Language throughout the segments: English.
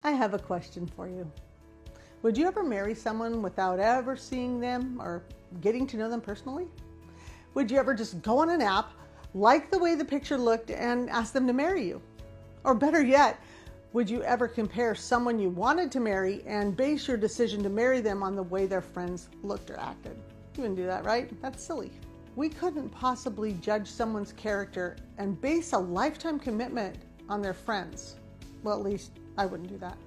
I have a question for you. Would you ever marry someone without ever seeing them or getting to know them personally? Would you ever just go on an app, like the way the picture looked, and ask them to marry you? Or better yet, would you ever compare someone you wanted to marry and base your decision to marry them on the way their friends looked or acted? You wouldn't do that, right? That's silly. We couldn't possibly judge someone's character and base a lifetime commitment on their friends. Well, at least I wouldn't do that.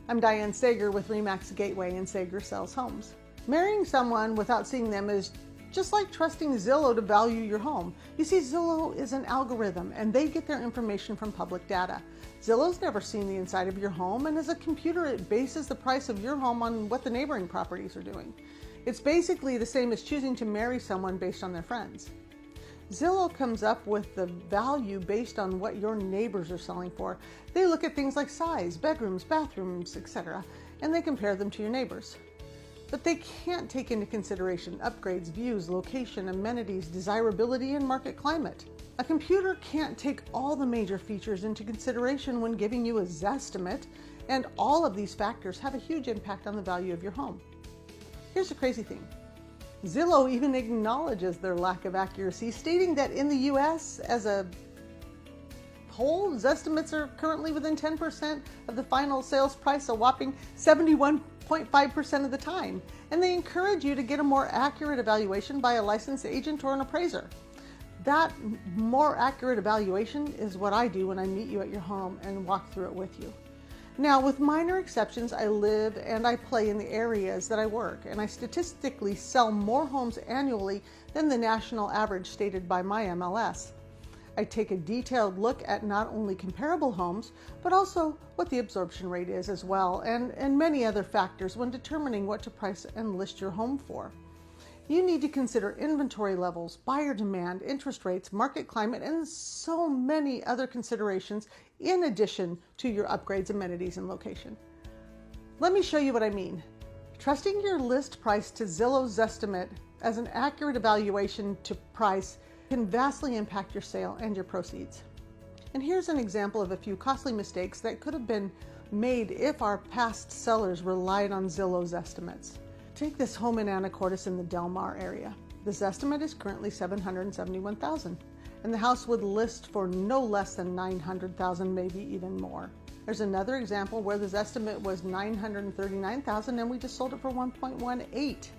I'm DiAnn Sager with RE/MAX Gateway, and Sager sells homes. Marrying someone without seeing them is just like trusting Zillow to value your home. You see, Zillow is an algorithm and they get their information from public data. Zillow's never seen the inside of your home, and as a computer, it bases the price of your home on what the neighboring properties are doing. It's basically the same as choosing to marry someone based on their friends. Zillow comes up with the value based on what your neighbors are selling for. They look at things like size, bedrooms, bathrooms, etc., and they compare them to your neighbors. But they can't take into consideration upgrades, views, location, amenities, desirability, and market climate. A computer can't take all the major features into consideration when giving you a Zestimate, and all of these factors have a huge impact on the value of your home. Here's the crazy thing. Zillow even acknowledges their lack of accuracy, stating that in the US as a whole, Zestimates are currently within 10% of the final sales price, a whopping 71.5% of the time. And they encourage you to get a more accurate evaluation by a licensed agent or an appraiser. That more accurate evaluation is what I do when I meet you at your home and walk through it with you. Now, with minor exceptions, I live and I play in the areas that I work, and I statistically sell more homes annually than the national average stated by my MLS. I take a detailed look at not only comparable homes, but also what the absorption rate is as well, and many other factors when determining what to price and list your home for. You need to consider inventory levels, buyer demand, interest rates, market climate, and so many other considerations in addition to your upgrades, amenities, and location. Let me show you what I mean. Trusting your list price to Zillow's Zestimate as an accurate evaluation to price can vastly impact your sale and your proceeds. And here's an example of a few costly mistakes that could have been made if our past sellers relied on Zillow's estimates. Take this home in Anacortes in the Del Mar area. The Zestimate is currently $771,000, and the house would list for no less than $900,000, maybe even more. There's another example where the Zestimate was $939,000 and we just sold it for $1.18.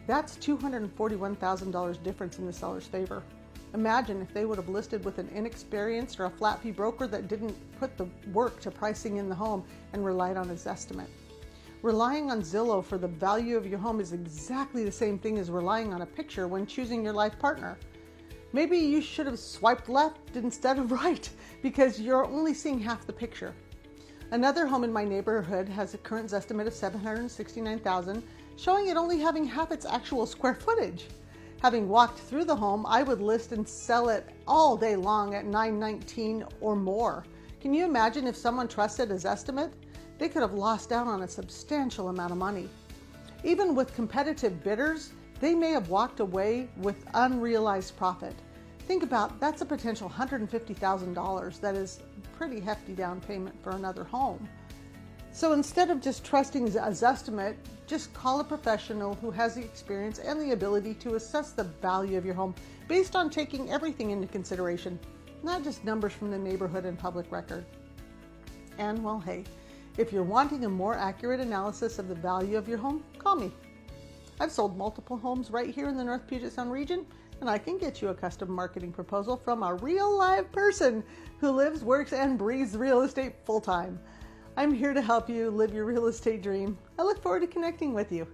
That's $241,000 difference in the seller's favor. Imagine if they would have listed with an inexperienced or a flat fee broker that didn't put the work to pricing in the home and relied on his estimate. Relying on Zillow for the value of your home is exactly the same thing as relying on a picture when choosing your life partner. Maybe you should have swiped left instead of right because you're only seeing half the picture. Another home in my neighborhood has a current Zestimate of $769,000, showing it only having half its actual square footage. Having walked through the home, I would list and sell it all day long at $919 or more. Can you imagine if someone trusted a Zestimate? They could have lost out on a substantial amount of money. Even with competitive bidders, they may have walked away with unrealized profit. Think about that's a potential $150,000. That is a pretty hefty down payment for another home. So instead of just trusting a Zestimate, just call a professional who has the experience and the ability to assess the value of your home based on taking everything into consideration, not just numbers from the neighborhood and public record. And well, hey, if you're wanting a more accurate analysis of the value of your home, call me. I've sold multiple homes right here in the North Puget Sound region, and I can get you a custom marketing proposal from a real live person who lives, works, and breathes real estate full time. I'm here to help you live your real estate dream. I look forward to connecting with you.